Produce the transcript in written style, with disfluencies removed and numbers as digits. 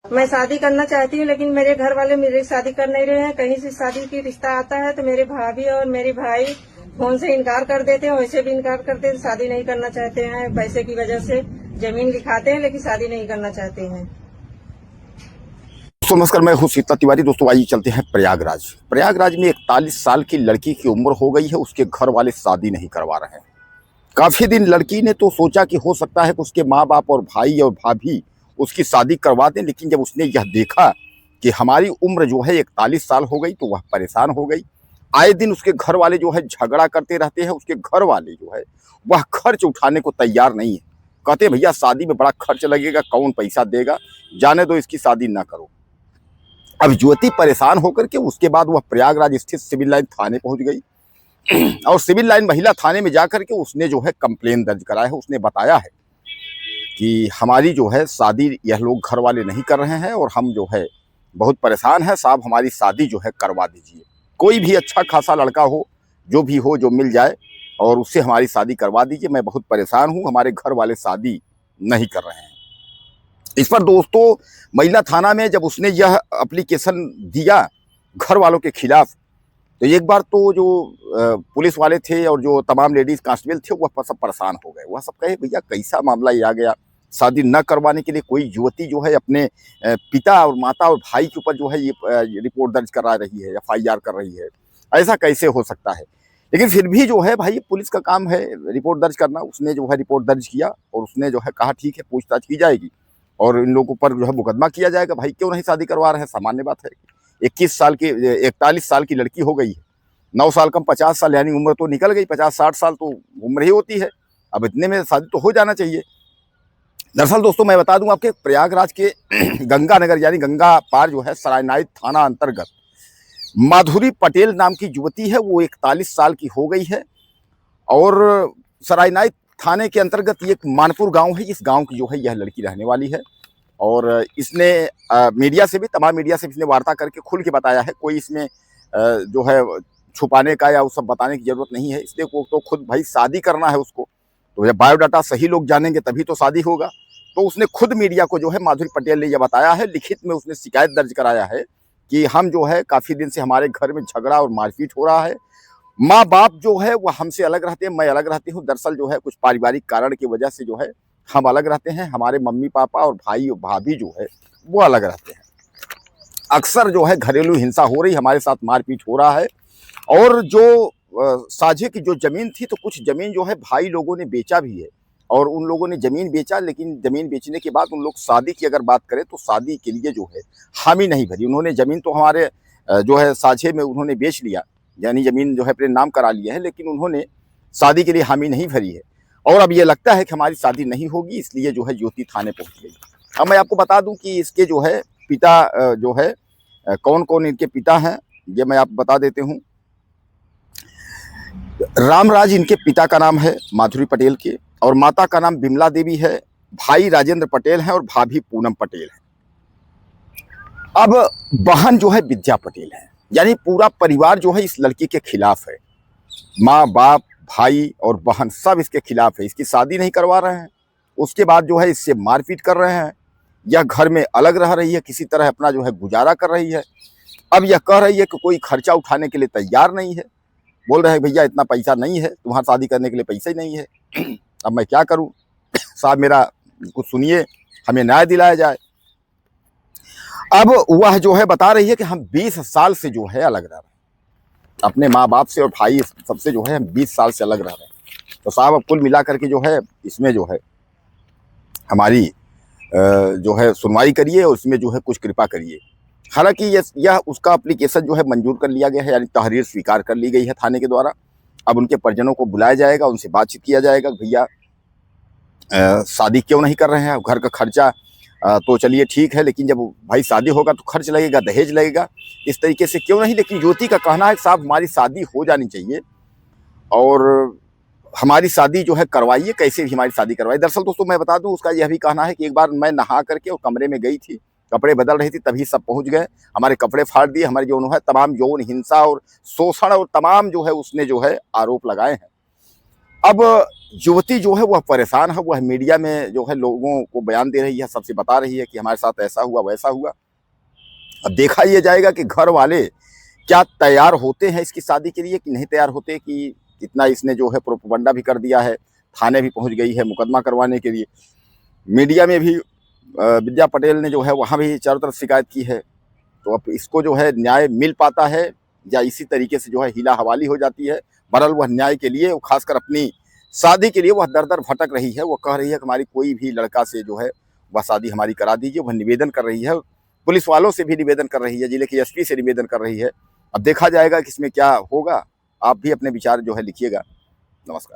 मैं शादी करना चाहती हूँ, लेकिन मेरे घर वाले मेरी शादी कर नहीं रहे हैं। कहीं से शादी की रिश्ता आता है तो मेरे भाभी और मेरे भाई फोन से इनकार कर देते हैं, वैसे भी इनकार करते हैं। शादी नहीं करना चाहते हैं, पैसे की वजह से जमीन लिखाते हैं लेकिन शादी नहीं करना चाहते हैं। दोस्तों नमस्कार, मैं हूं सीता तिवारी। दोस्तों आइए चलते हैं प्रयागराज। प्रयागराज में 41 साल की लड़की की उम्र हो गई है, उसके घर वाले शादी नहीं करवा रहे हैं। काफी दिन लड़की ने तो सोचा कि हो सकता है कि उसके माँ बाप और भाई और भाभी उसकी शादी करवा दें, लेकिन जब उसने यह देखा कि हमारी उम्र जो है 41 साल हो गई तो वह परेशान हो गई। आए दिन उसके घर वाले जो है झगड़ा करते रहते हैं। उसके घर वाले जो है वह खर्च उठाने को तैयार नहीं है। कहते भैया शादी में बड़ा खर्च लगेगा, कौन पैसा देगा, जाने दो, इसकी शादी ना करो। अब युवती परेशान होकर के उसके बाद वह प्रयागराज स्थित सिविल लाइन थाने पहुंच गई और सिविल लाइन महिला थाने में जाकर के उसने जो है कंप्लेन दर्ज कराया है। उसने बताया है कि हमारी जो है शादी यह लोग घर वाले नहीं कर रहे हैं और हम जो है बहुत परेशान है, साहब हमारी शादी जो है करवा दीजिए। कोई भी अच्छा खासा लड़का हो, जो भी हो, जो मिल जाए और उससे हमारी शादी करवा दीजिए। मैं बहुत परेशान हूँ, हमारे घर वाले शादी नहीं कर रहे हैं। इस पर दोस्तों महिला थाना में जब उसने यह एप्लीकेशन दिया घर वालों के खिलाफ, तो एक बार तो जो पुलिस वाले थे और जो तमाम लेडीज कांस्टेबल थे वह सब परेशान हो गए। वह सब कहे भैया कैसा मामला ये आ गया, शादी न करवाने के लिए कोई युवती जो है अपने पिता और माता और भाई के ऊपर जो है ये रिपोर्ट दर्ज करा रही है, FIR कर रही है, ऐसा कैसे हो सकता है। लेकिन फिर भी जो है भाई पुलिस का काम है रिपोर्ट दर्ज करना। उसने जो है रिपोर्ट दर्ज किया और उसने जो है कहा ठीक है पूछताछ की जाएगी और इन लोगों पर जो है मुकदमा किया जाएगा। भाई क्यों नहीं शादी करवा रहे हैं, सामान्य बात है। 41 साल की 41 साल की लड़की हो गई है, 9 साल कम 50 साल, यानी उम्र तो निकल गई। 50-60 साल तो उम्र ही होती है, अब इतने में शादी तो हो जाना चाहिए। दरअसल दोस्तों मैं बता दूं आपके प्रयागराज के गंगा नगर यानी गंगा पार जो है सरायनाई थाना अंतर्गत माधुरी पटेल नाम की युवती है। वो 41 साल की हो गई है और सरायनाई थाने के अंतर्गत ये एक मानपुर गांव है। इस गांव की जो है यह लड़की रहने वाली है और इसने मीडिया से भी, तमाम मीडिया से इसने वार्ता करके खुल के बताया है। कोई इसमें जो है छुपाने का या वो सब बताने की जरूरत नहीं है। इसलिए वो तो खुद भाई शादी करना है उसको, तो यह बायोडाटा सही लोग जानेंगे तभी तो शादी होगा। तो उसने खुद मीडिया को जो है माधुरी पटेल ने यह बताया है, लिखित में उसने शिकायत दर्ज कराया है कि हम जो है काफी दिन से हमारे घर में झगड़ा और मारपीट हो रहा है। माँ बाप जो है वह हमसे अलग रहते हैं, मैं अलग रहती हूँ। दरअसल जो है कुछ पारिवारिक कारण की वजह से जो है हम अलग रहते हैं। हमारे मम्मी पापा और भाई और भाभी जो है वो अलग रहते हैं। अक्सर जो है घरेलू हिंसा हो रही, हमारे साथ मारपीट हो रहा है। और जो साझे की जो जमीन थी, तो कुछ जमीन जो है भाई लोगों ने बेचा भी है और उन लोगों ने जमीन बेचा, लेकिन जमीन बेचने के बाद उन लोग शादी की अगर बात करें तो शादी के लिए जो है हामी नहीं भरी। उन्होंने जमीन तो हमारे जो है साझे में उन्होंने बेच लिया, यानी जमीन जो है अपने नाम करा लिया है, लेकिन उन्होंने शादी के लिए हामी नहीं भरी है। और अब ये लगता है कि हमारी शादी नहीं होगी, इसलिए जो है युवती थाने पहुंच गई। अब मैं आपको बता दूं कि इसके जो है पिता जो है कौन कौन इनके पिता हैं, ये मैं आपको बता देते हूं। रामराज इनके पिता का नाम है माधुरी पटेल के, और माता का नाम बिमला देवी है। भाई राजेंद्र पटेल हैं और भाभी पूनम पटेल है। अब बहन जो है विद्या पटेल है। यानी पूरा परिवार जो है इस लड़की के खिलाफ है। माँ बाप भाई और बहन सब इसके खिलाफ है, इसकी शादी नहीं करवा रहे हैं। उसके बाद जो है इससे मारपीट कर रहे हैं। यह घर में अलग रह रही है, किसी तरह अपना जो है गुजारा कर रही है। अब यह कह रही है कि कोई खर्चा उठाने के लिए तैयार नहीं है। बोल रहे हैं भैया इतना पैसा नहीं है, तुम्हारा शादी करने के लिए पैसा ही नहीं है। अब मैं क्या करूं साहब, मेरा कुछ सुनिए, हमें न्याय दिलाया जाए। अब वह जो है बता रही है कि हम 20 साल से जो है अलग रह रहे हैं, अपने माँ बाप से और भाई सबसे जो है हम 20 साल से अलग रह रहे हैं। तो साहब अब कुल मिला करके जो है इसमें जो है हमारी जो है सुनवाई करिए और इसमें जो है कुछ कृपा करिए। हालांकि यह उसका एप्लीकेशन जो है मंजूर कर लिया गया है, यानी तहरीर स्वीकार कर ली गई है थाने के द्वारा। अब उनके परिजनों को बुलाया जाएगा, उनसे बातचीत किया जाएगा, भैया शादी क्यों नहीं कर रहे हैं। घर का खर्चा तो चलिए ठीक है, लेकिन जब भाई शादी होगा तो खर्च लगेगा, दहेज लगेगा, इस तरीके से क्यों नहीं। लेकिन युवती का कहना है साहब हमारी शादी हो जानी चाहिए और हमारी शादी जो है करवाइए, कैसे भी हमारी शादी करवाइए। दरअसल दोस्तों मैं बता दूं उसका यह भी कहना है कि एक बार मैं नहा करके और कमरे में गई थी, कपड़े बदल रही थी, तभी सब पहुंच गए, हमारे कपड़े फाड़ दिए, हमारे जो है तमाम यौन हिंसा और शोषण और तमाम जो है उसने जो है आरोप लगाए हैं। अब युवती जो है वह परेशान है, वह मीडिया में जो है लोगों को बयान दे रही है, सबसे बता रही है कि हमारे साथ ऐसा हुआ वैसा हुआ। अब देखा ये जाएगा कि घर वाले क्या तैयार होते हैं इसकी शादी के लिए कि नहीं तैयार होते, कि इतना इसने जो है प्रोपगंडा भी कर दिया है, थाने भी पहुंच गई है मुकदमा करवाने के लिए। मीडिया में भी विद्या पटेल ने जो है वहाँ भी चारों तरफ शिकायत की है। तो अब इसको जो है न्याय मिल पाता है या इसी तरीके से जो है हीला हवाली हो जाती है। बहरहाल वह न्याय के लिए, खासकर अपनी शादी के लिए वह दर दर भटक रही है। वो कह रही है कि हमारी कोई भी लड़का से जो है वह शादी हमारी करा दीजिए। वह निवेदन कर रही है, पुलिस वालों से भी निवेदन कर रही है, जिले की एसपी से निवेदन कर रही है। अब देखा जाएगा कि इसमें क्या होगा। आप भी अपने विचार जो है लिखिएगा। नमस्कार।